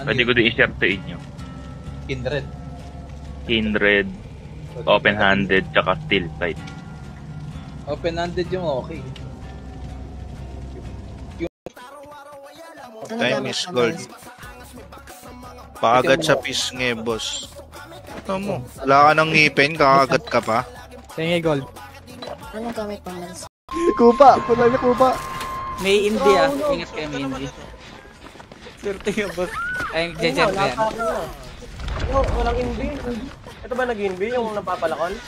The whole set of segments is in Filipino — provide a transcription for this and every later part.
Pwede ko din i-share sa inyo. Kindred, open-handed, tsaka steel sight. Open-handed yung okay. Time is gold. Pakagat sa pisngi, boss. Ano mo? Wala ka ng ngipin, kakagat ka pa. Tingin gold. Anong gamit pang lens? Kupa! Punta na kupa! May hindi ah. Ingat kayo may hindi. Swerte yung boss. Ay, dyan pa yan. Walang hindi. Ito ba nag-invi yung napapalakon?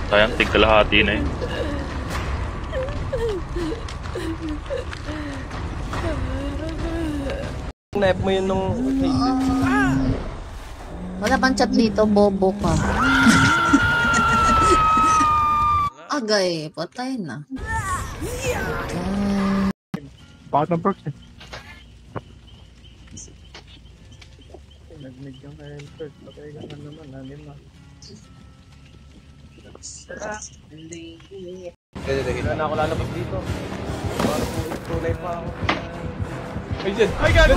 Sayang, tigkalahati na yun. Knife mo yun nung... Wala pang chat dito, bobo ka. Agay, patay na. Bakit ng perks eh? Nag-medyo ka rin first. Patay ka na naman. Nanin mo. Wala na ako lalabas dito. Parang tunay pa ako. Ay, dyan! Ay, God!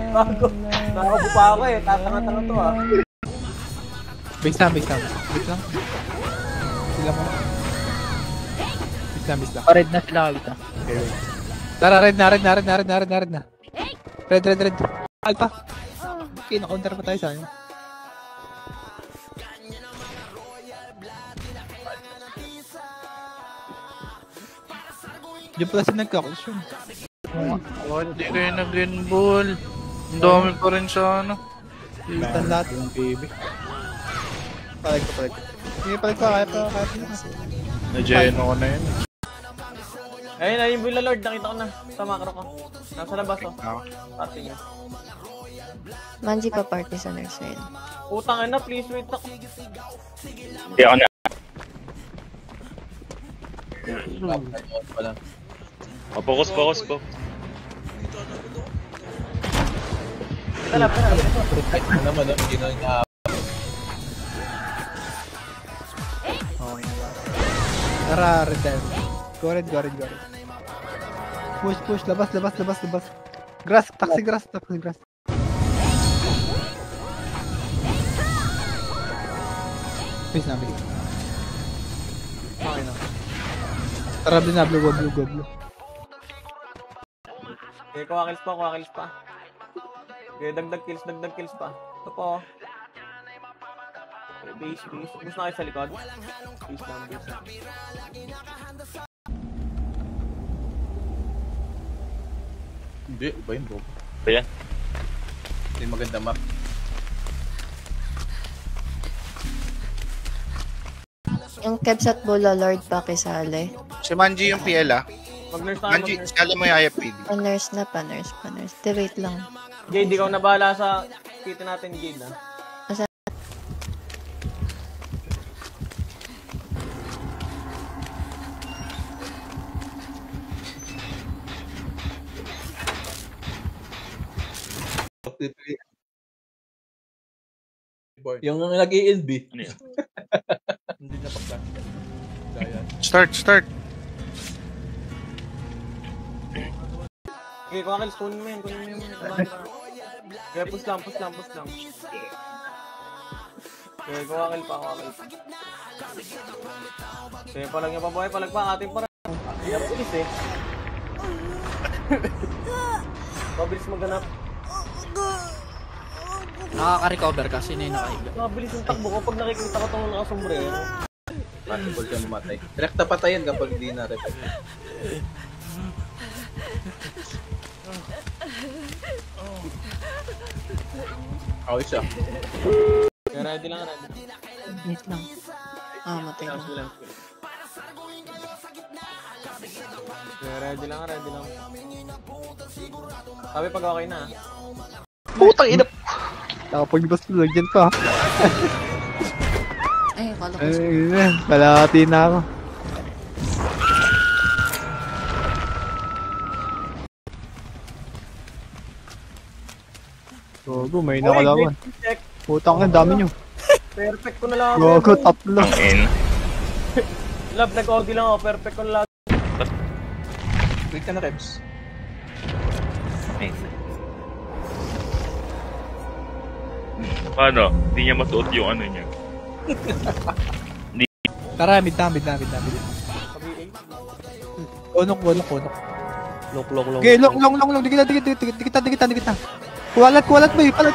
Takbo! Nakakabu pa ako eh. Tatanga-tanga to ah. Base lang. Sila mo. Base lang. Red na sila kagita. Tara, red na. Red. Alpha. Okay, na-counter pa tayo sa akin. Diyan pala siya nagka-question. Hindi kayo nag-inball. Ang dami pa rin sa ano. Itan lahat yung baby. Palag ko. Sige, palag ko. Kaya pa. Na-geno ko na yun. Ayun, yung Lord. Nakita ko na. Sa macro ko. Nasa labas oh. Party niya. Manji pa party sa nursery. Utang na, please wait ako. Hindi ako na. Focus po. Tala. Ay, naman, hindi na nga. Tara, red time. Go red. Push. Labas. Grass. Taxi grass. Please na, bilis. Okay na. Tara, binablo, go blue. Okay, kuha kills pa. Okay, dagdag kills pa. Ito po. Okay, base. Bus na kayo sa likod. Base lang. Hindi, iba yun, bro. Ba yan? Hindi maganda map. Yung Kebs at Bola Lord pa kisali. Si Manji yung PL ah. Mag-nurse na. Manji, sali mo yung IFPD. Pa-nurse na. Wait lang. Jade, ikaw na bahala sa kita natin, Jade ah. Yung nag-i-LB. Ano yun? Hindi na pa-plan. Start. Okay, kuha kills. Kunin mo yun. Okay, push lang. Okay, kuha kill pa. Okay, palag niya pa buhay. Palag pa. Ating para. Hindi na pulis eh. Mabilis maghanap. Nakaka-recover ka. Sino yung nakahiga? Mabilis yung takbo ko pag nakikita ko itong nakasombrero. Possible siya mamatay. Direkta patayan kapag hindi na repet. Okay siya. Okay, ready lang. Wait lang. Matay lang. Okay, ready lang. Sabi pag okay na. Putang ina! Nakapagbas ko lang dyan pa. Ay, akala ko. Kalahati na ako. Gogo, may nakalawan. Putang ang dami nyo. Perfect ko na lang. Gogo, tatlo. Ang in. Love, nag-OD lang ako. Perfect ko na lang. Wait ka na, Kebs. Ay. Paano? Hindi niya masuot yung ano niya. Tara, mid na. Konok. Lok. Okay, long. Dikita. Kuwalat mo eh. Palag.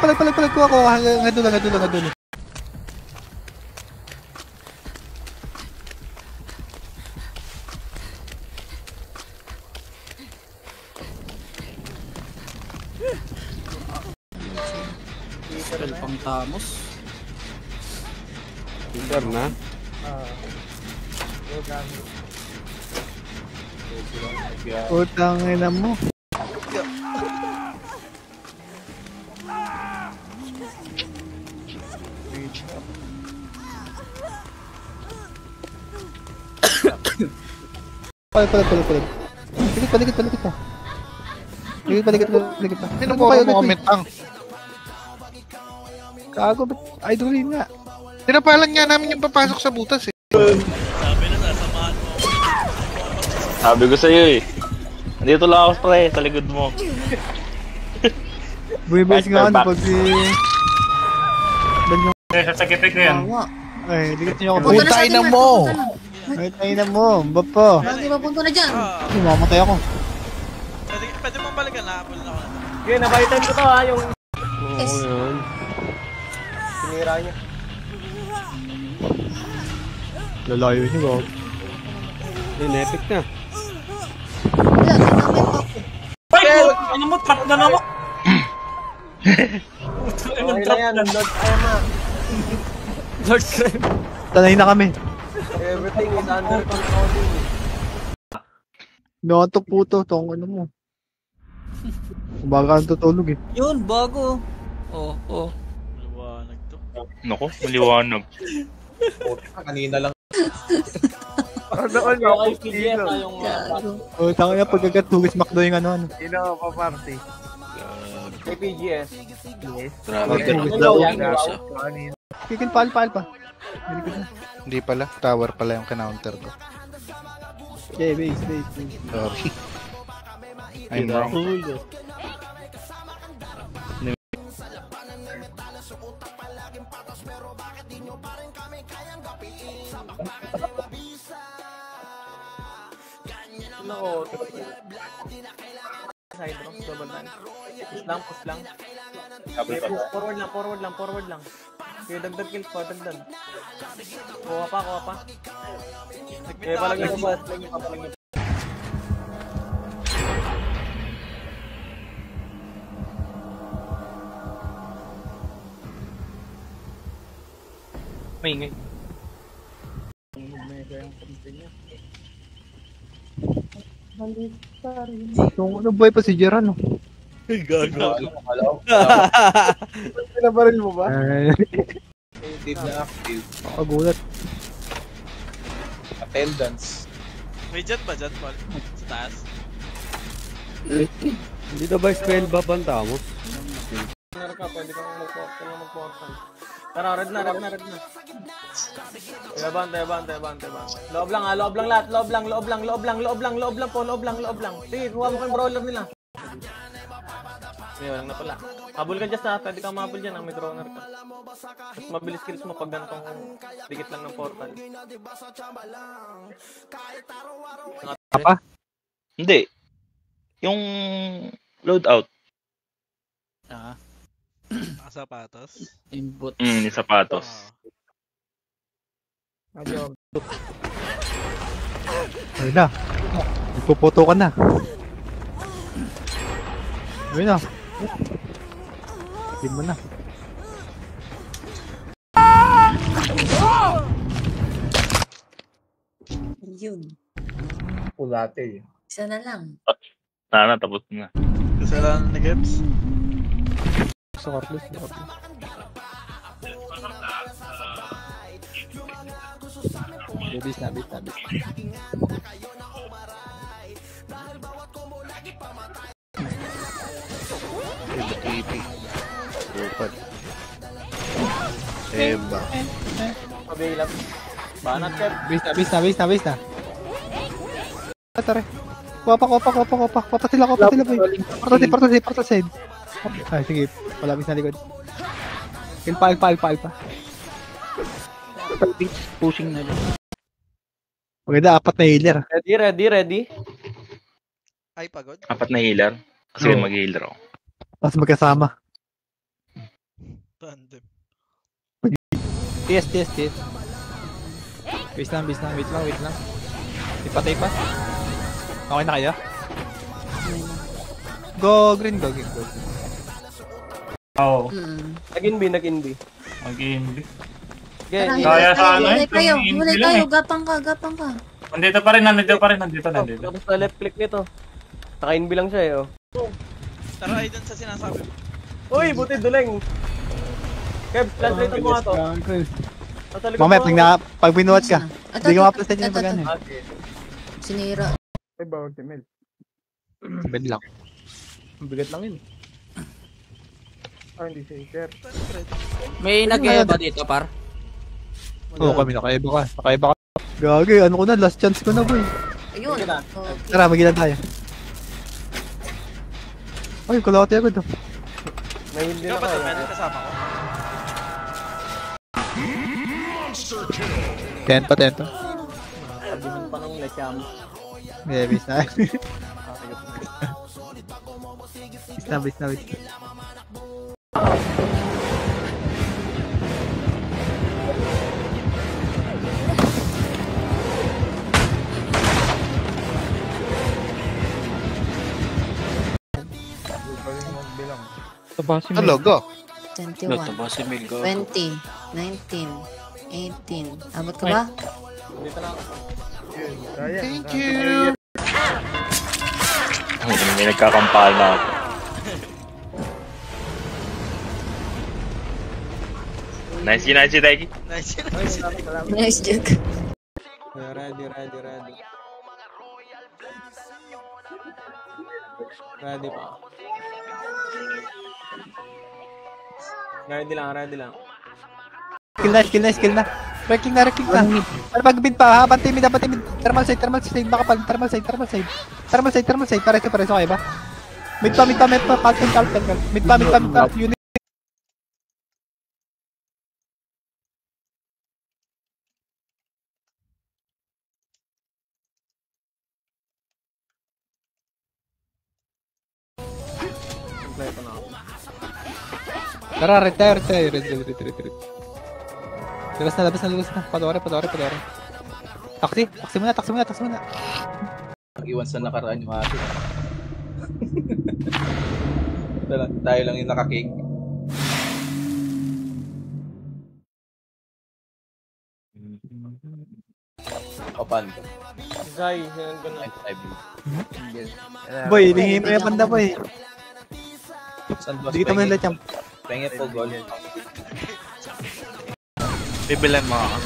Kuha. Hanggang dulo. Spell pang tamos. Tinder na. Utang ina mo. Palag. Paligid pa. Paligid pa. Sino po ako comment ang? Kago, idolin nga. Tinapalan nga namin yung papasok sa butas eh. Sabi ko sa'yo eh. Nandito lang ako pre, sa likod mo. Buwibes nga ano pag si... Sa kipik na yan. Awa. Ay, dikit niyo ako. Punta na sa Putay atin, na Mark. mo! Punta na. Ay, tayo na mo. Bapo. Lagi mapunta na dyan. Mamatay ako. Pwede mong balikan, nahabol na ako. Okay, nabaitan ko to ha, yung Yes. sinira niya. Lalayo niyo ba? Epic na. Wala, tinamay pa ako. Ano mo, trap na mo? Okay na yan, Lord Emma. Lord Crime. Tanay na kami. Everything is under control. Nato puto, tong ano mo. Baga ang tutulog eh. Yun, bago. Oh. Maliwanag to. Naku, maliwanag. Kanina lang. Okay, PGF na yung... Oh, tanga na pagkagatugis McDo yung ano. Sino pa party? May PGS. Kikin paal pa. Hindi pala, tower pala yung kinounter ko. Okay, base. Sorry. I'm wrong. Nako. Side rock, double line. Push lang. Okay, push, forward lang. Okay, dagdag kills pa, dagdag. Kuha pa. Okay, palagay mo ba? Palagay mo. Maingay. Yung ano boy pa si Jeran no? Pinabaril mo ba? Active na active. Kagulat. Attendance. May jet ba dyan, Paul? Sa taas? Hindi na ba spell ba banta mo? Meron ka, pwede kang mag-portal. Tara, red na. Bante. Loob lang lahat. Loob lang. Sige, kuha mo kayong brawler nila. Ngayon lang na pala. Habol ka dyan sa, pwede kang mahabol dyan, may droner ka. Mas mabilis kills mo pag ganitong dikit lang ng portal. Apa? Hindi. Yung loadout. Sapatos? Input. Yung sapatos. Ayun na. Ipupoto ka na. Ayun na. Hindi mo na. Yun. Ulate. Isa na lang. Sana, tapos na. Kasalanan ni Gibbs? Sa Carlos. Bis na. TP. Lupad. Eba. Available. Banat ka. Bis na. Tara. Kuha pa. Kuha pa sila, boy. Portal side. Ay, sige. Malapit na likod. Alpa. Pushing na lang. Maganda, 4 na healer. Ready. Ay, pagod. 4 na healer. Kasi Oo. mag-healer ako. Tapos magkasama. Random. TS. Wait lang. Ipatay pa. Okay na kayo? Go green. Oo. Nag-in B. Mag-i-inbi. Game. Kaya sa ano Huli kayo, yung huli bilang kayo, eh. gapang ka. Nandito pa rin. Nandito. Tapos sa left click nito. Naka-in B lang siya eh, oh. Tara ay dun sa sinasabi mo. Uy, buti duleng. Kev, translate mo nga to. Nasa likod Mamaya, mo. pag binuhat ka, Ito, hindi ka ito, ma-present ito, yung pag ano eh. Okay. Sinira. Ay, bawag si Mel. Bed lang. Ang bigat lang yun. Ah, hindi shaker. May nag-eba dito, par. Oo, kami nakaiba ka. Gagi, ano ko na, last chance ko na, boy. Ayun. Sige na. Okay. Tara, magilan tayo. Ay, kalahati agad oh. May hindi Ikaw na ba ito, kayo. Mel? Kasama ko. Tento. Sabihin pa nung lecham. Yeah, bis na. Bis na. Hello, go. 21, 20, 19, 18. Abot ka ba? Dito na ako. Thank you. May nagkakampal na ako. Nice, Daiki. Nice. Nice joke. Ready. Ready pa. Ready lang. Skill na. Recking na. Para pag bid pa, ha? Bantay mid. Thermal side. Makapal. Thermal side. Pareso kayo ba? Mid pa. Calton. Mid pa. Unit. Kompleto na ako. Tara, red tayo. Red. Labas na. Padore. Taxi muna. Iwan sa nakaraan yung ate. Tayo lang yung nakaking. Kapan ko. Zay, yan ko na. Boy, lingin mo yung banda, boy. Saan boss? Dikita mo yung lecham. Pengit po, gol. Bibilan mo ako.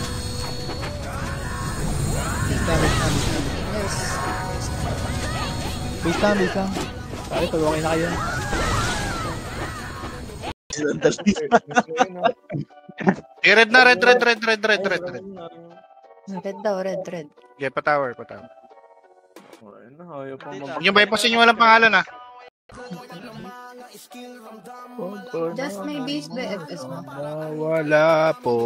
Nice. Base lang. Pare, pag okay na kayo. Red na, red. Red daw, red. Okay, pa-tower. Ayun na, ayaw pa Huwag nyo bypassin yung walang pangalan, ha? Just may base BFS mo. Wala po.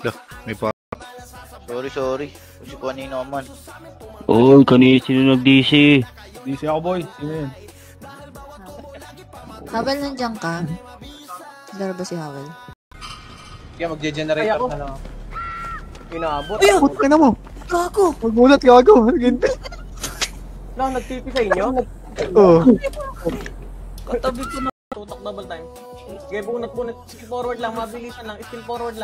Loh, may pa. Sorry. Kasi kung kanino man. Oy, sino nag-DC? DC ako, boy. Sino yun? Habal nandiyan ka. Laro ba si Howell? Kaya magge-generator ako. na lang. Inaabot. Puto na mo. Gago! Magulat, gago. Ganti. Lang, nag-TP sa inyo? Oo. Katabi ko na. Tutok double time. Sige, bunot. Skill forward lang, mabilisan lang. Skill forward.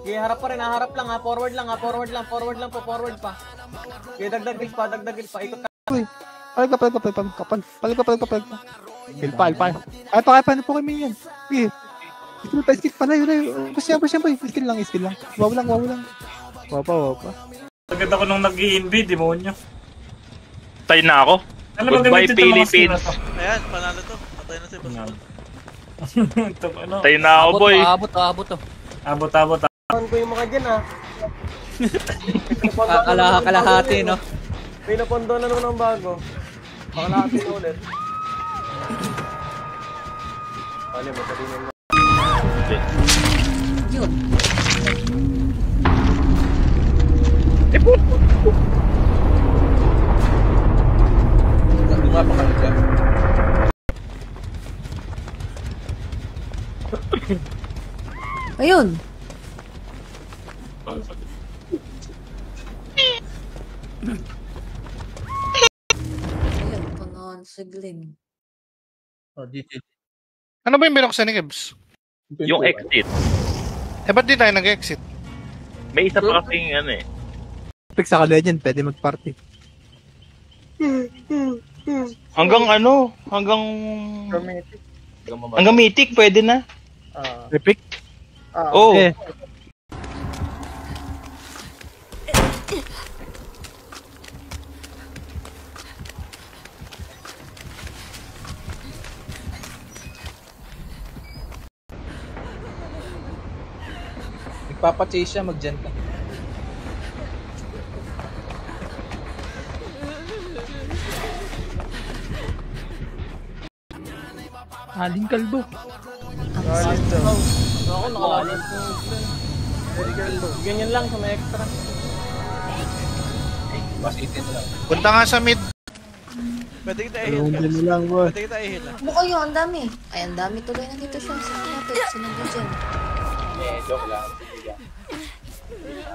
Sige, harap pa rin, harap lang ha. Forward lang pa. Sige, dagdag kills pa. Ikot ka. Palag ka. Kilpa. Ay, paano po kami yan? Sige. Skill pa. Layo. Push yan, boy. Skill lang. Wow lang. Wapa. Agad ako nung nag-i-inbi, demonyo. Tayo na ako. Ano ba Goodbye, gamitin itong mga skill na Philippines. to? Ayan, panalo to. Patay na si Boss. Ito, ano? Tayo na ako, boy. Abot. Abot. ko yung mga dyan ah. Kalahati, no? May napondo na naman ang bago. Pakalahati na ulit. Pali, matalinan na. Yun. Nga pa kami dyan. Ayun. Ayun, panahon sigling. Oh, GG. Ano ba yung binuksan ni Kebs? Yung exit. Eh, ba't di tayo nag-exit? May isa pa kasing ano eh. Pick sa ka-legend, pwede mag-party. Hanggang ano? Hanggang mythic pwede na. Epic? Oh. Eh, Nagpapachase siya, mag-gen ka. aling kalbo. Ako, nakalalim ko. Ganyan lang sa may extra. Mas 18 lang. Punta nga sa mid. Pwede kita i-heal. Hindi lang, boy. Pwede kita i-heal. Buko yun, ang dami. Ay, ang dami tuloy na dito siya. Sa kapit, sinagyo dyan. Joke lang.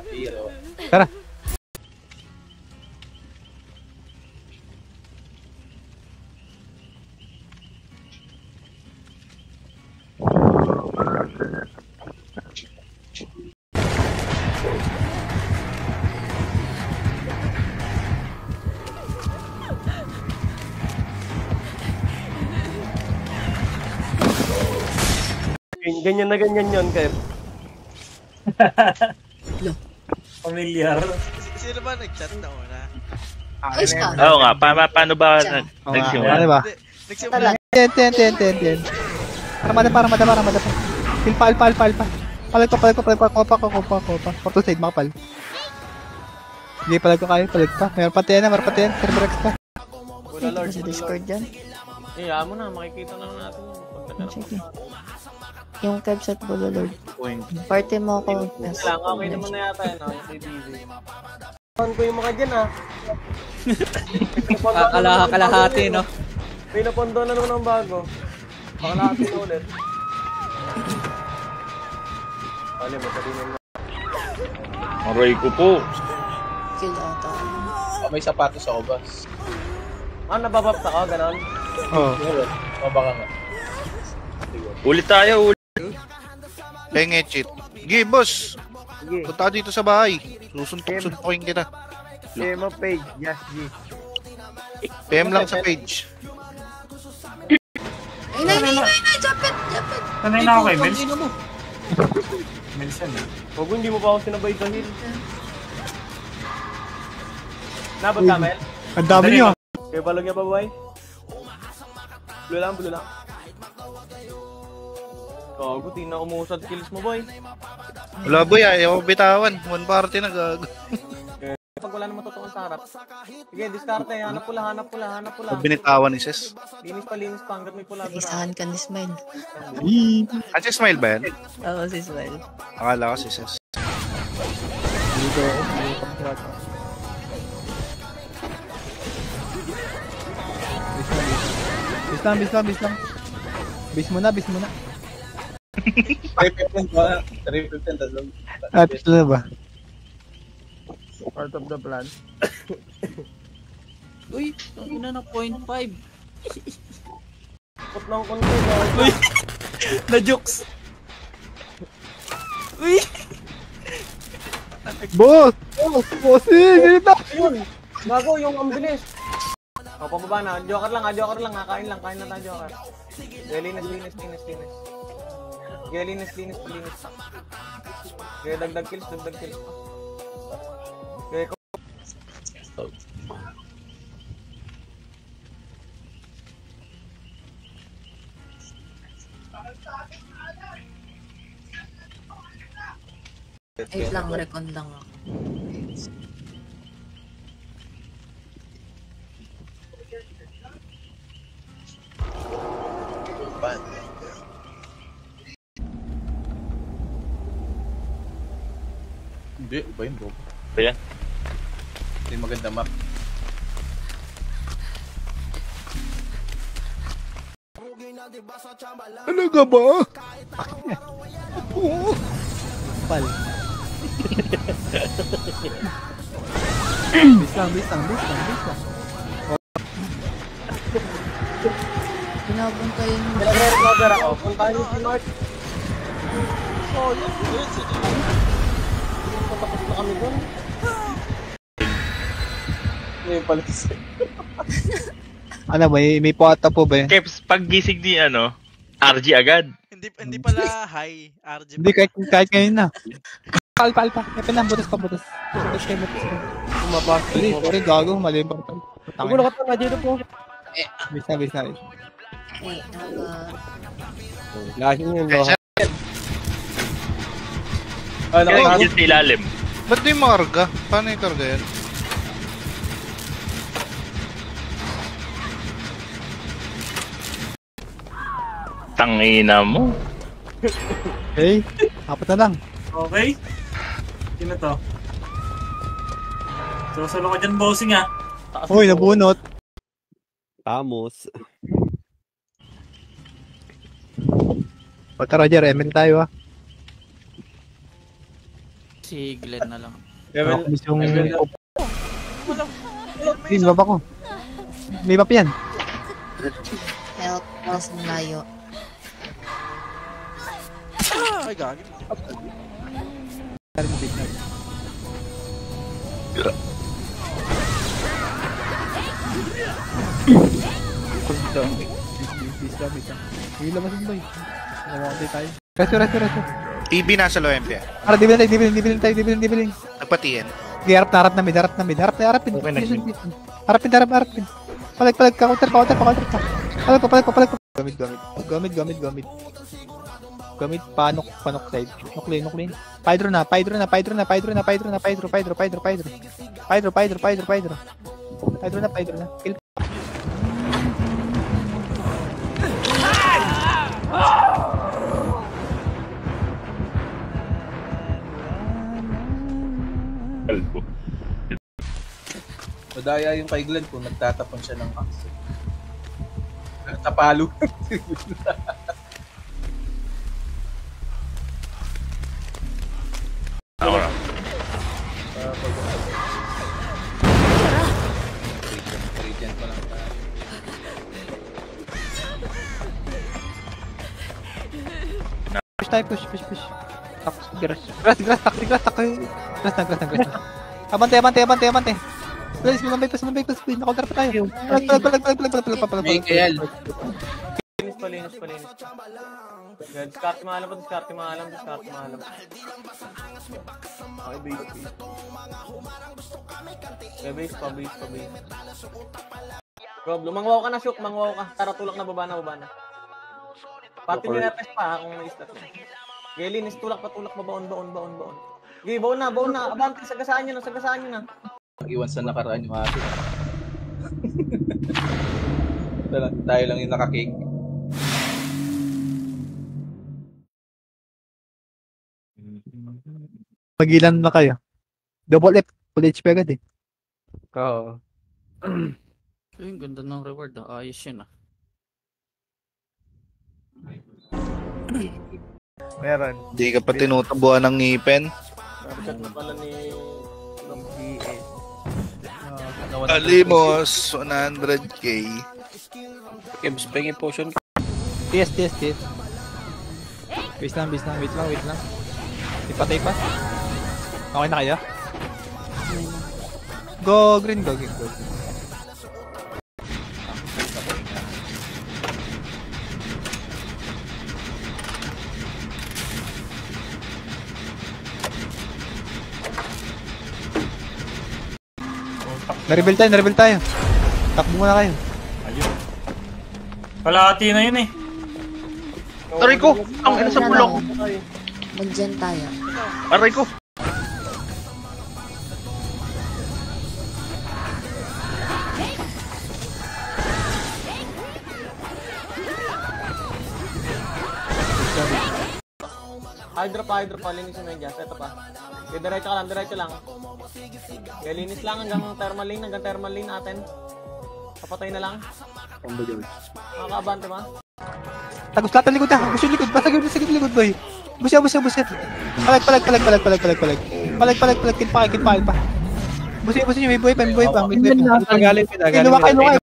Biro. Tara. Ganyan na ganyan yun, Kev. Familiar. Sino ba nag-chat na una? Ayos ka. Oo nga, paano ba nagsimula? Ano ba? Nagsimula. Ten. Para mada. Pal. Palag pa. Porto side, makapal. Hindi, palag pa. Meron pa ten, Cerberus pa. Wala Lord. Sa Discord dyan. Iya mo na, makikita lang natin yun. Pagkatapos. Sige. Yung Kebs at Bulolord. Party mo ako. Yes. Lang, okay naman na yata yun, yung KBZ. Paano ko yung mga dyan ah. Kalahati, no? May napondo na naman ang bago. Pakalahati na ulit. Pali, matalinan na. Aray ko po. Kill ata. Oh, may sapatos ako, boss. Nababapta ka, ganon? Oo. Mabaka nga. Ulit tayo. Penge cheat. Sige, boss. Punta ka dito sa bahay. Susuntok-suntokin kita. PM page, yes, G. PM lang sa page. Ay, Japet! Sanay na ako kay Mel. Melson eh. Huwag hindi mo pa ako sinabay sa hill. Nabot ka, Mel? Ang dami niyo. Kaya balag niya ba, boy? Blue lang. Gago, di na umusad kills mo, boy. Wala boy, ayaw ko bitawan. One party na gago. Pag wala naman totoong sa harap. Sige, diskarte. Hanap pula. Binitawan ni Ses. Linis pa hanggat may pula. Isahan ka ni Smile. Ah, si Smile ba yan? Oo, si Smile. Akala ko si Ses. Bis lang. Bis mo na. 315 ba? 315 tatlong. Bis na ba? Part of the plan. Uy, ang ina na 0.5. Put ng konti, boy. Na-jokes. Boss! Ganyan na! Ayun! Gago, yung ang bilis. O, pababa na. Joker lang. Kain na tayo, Joker. Sige, linis. Sige, linis pa. Sige, dagdag kills pa. Sige, Wait lang, recon lang ako. Hindi, iba yun bro. Ba yan? Ito yung maganda map. Ano ka ba? Pal. Bis lang. Binabon kayo yung... Nag-recover ako. Puntahan niyo si Mark. Patapos na kami dun. Ngayon pala kasi. Ano, may pota po ba yun? Keps, pag gising ni RG agad. Hindi pala high, RG. Hindi, kahit ngayon na. Alpa. Epe lang, butas. Butas kayo. Umabas. Sorry, gago. Mali yung portal. Huwag mo nakatama dito po. Bis na. Eh, Lahing yun. Kaya Kaya yung sa ilalim. ba't di makarga? Paano yung karga yan? Tangina mo. Hey, apat na lang. Okay. Sino to? Susulo ka dyan, bossing ah. Uy, nabunot. Tamos. Pagka Roger, ML tayo ah. Si Glenn na lang. Ako miss yung... Hindi, baba ko. May map yan. help, mas layo. Ay, gagi. Sige, labasin ba yun? Namakatay tayo. Resto. TB nasa low MP. Para, dibilin tayo. Nagpatiyan. Sige, harap na mid. Harapin. Palag, counter pa. Palag. Gamit. Gamit, panok side. Nok lane. Pydro na. Pydro na. Kill. Kalbo. Madaya yung kay Glenn kung nagtatapon siya ng axe. Tapalo. Ako na. Regen pa lang tayo. Push. Tapos, grass. Abante. Please, may nakontra pa tayo. Palag. May kayal. Linis pa. Discarte maalam. Okay, base pa. Rob, lumangwaw ka na, Shook. Mangwaw ka. Tara, tulak na, baba na. Pati minapes pa, kung may istat na. Linis, tulak, baon. Okay, baon na. Abante, sagasaan nyo na. Iwan sa nakaraan yung atin. Tayo lang yung nakakik. Magilan na kayo. Double F. Full HP agad eh. Oo. Yung ganda ng reward. Ayos yun ah. Meron. Hindi ka pa tinutubuan ng ngipin. Chat na pala ni Alimos, 100k. Kebs, pengi potion ka. TS. Wait lang. Ipatay pa. Okay na kayo? Go green. Na-reveal tayo. Takbo muna kayo. Kalahati na yun eh. Aray ko! Ang ina sa bulok! Mag-gen tayo. Aray ko! Hydro pa, linisin mo yung gas. Ito pa. Okay, diretso lang. Okay, linis lang hanggang thermal lane natin. Papatay na lang. Makakaabante ma. Tagos lahat ang likod na. Gusto yung likod. Basagin yung likod, boy. Buset. Palag. Kinpakil pa. Buset nyo. May buhay pa. Pinagalit. Kinuha kayo.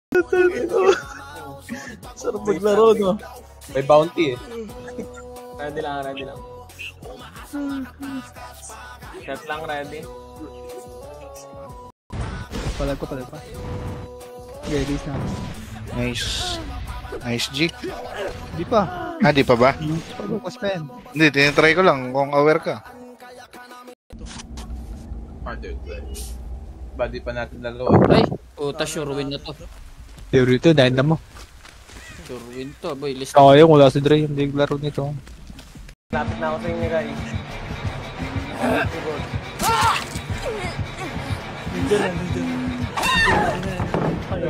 Sarap maglaro, no? May bounty eh. Ready lang. Set lang, ready. Palag pa. Okay, release na. Nice, G. Di pa. Di pa ba? Focus pa yan. Hindi, tinitry ko lang kung aware ka. Body pa natin laro. Ay, puta, sure win na to. Theory to, dahil na mo. Sure win to, boy. List Ako yung wala si Dre, hindi laro nito. Lapit na ako sa inyo, guys.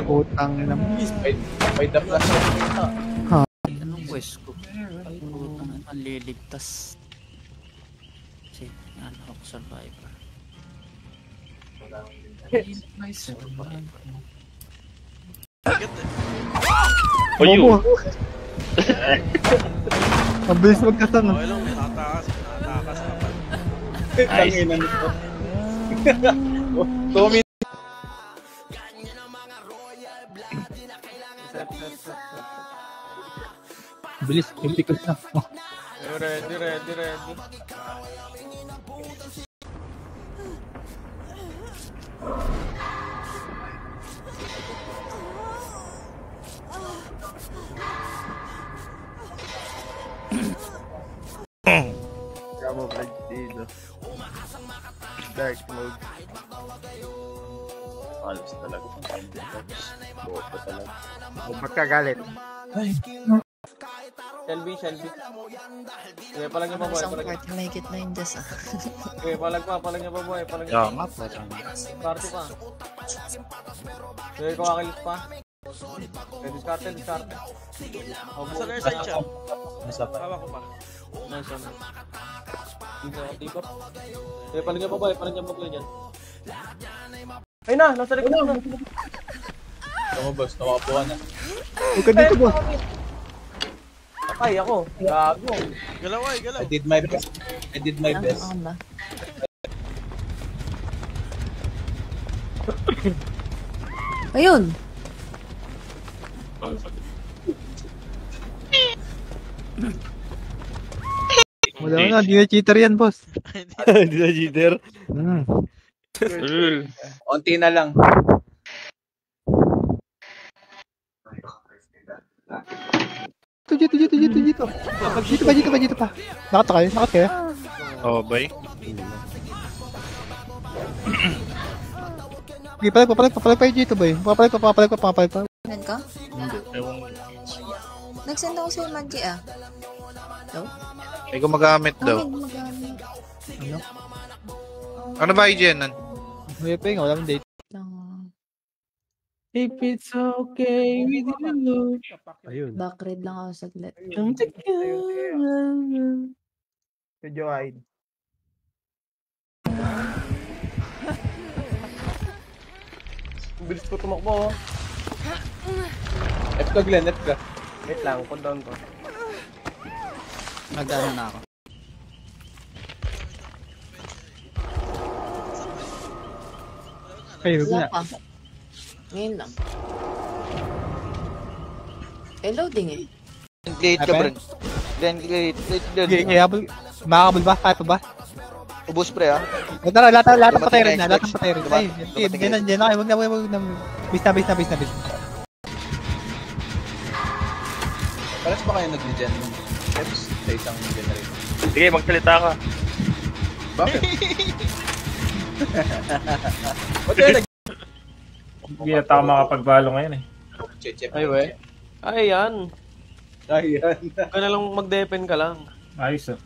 Utang na mo. By the flash. Anong quest ko? Ay, putang ang liligtas. Kasi, ano ako survivor. Nice survivor. Ayun. Mabilis magkasan. Okay lang, nakatakas naman. Nice. Bilis, impikas na. Ready. Camouflage dito. Dark mode. Halos talaga. Boto talaga. Ba't ka galit? Shelby. Okay, palag niya pa boy. Isang part, may higit na yung Diyos ah. Okay, palag niya pa boy. Yeah, nga po. Party pa. Okay, kumakilis pa. Okay, discarte. Nasa other side siya. Hawak ko pa. Nice one. Dito. Okay, palag niya pa boy dyan. Ay na, nasa likod na. Tama boss, nakapuha na. Huwag ka dito, boss. Ay, ako. Gago. Galaw. I did my best. Ako na. Ayun! Wala na, di na cheater yan, boss. Hindi na cheater. Unti na lang. Dito. Dito pa. Nakat kayo? Oh, bay. Okay, papalag pa yung dito, boy. Papalag pa. Send ka? Hindi, ewan ko. Nag-send ako sa'yo, Manji ah. Hello? May gumagamit daw. Magamit. Ano ba yung nan? May pa yung wala mong date. If it's okay with you. Ayun. Backread lang ako saglit. Medyo wide. Bilis ko tumakbo. F ka Glenn, F ka. Wait lang, put down ko. Nag-ano na ako. Ay, huwag Wala na. pa. Ngayon lang. Loading eh. Gate ka, Apa? Brad. Gate doon. Okay, habol. Makakabol ba? Kaya pa ba? Ubus pre, ah. Tara, lahat ng patay rin na. Dumating Ay, Dumating dyan na kayo. Huwag na. Base na. Paras ba kayo nag-legend ng Fs sa isang generator? Sige, magsalita ka. Bakit? Ba't kayo Hindi na tayo makapagbalo ngayon eh. nag-check? Ay, we. Ay, yan. Ayan. Ka na lang mag-depend ka lang. Ayos ah.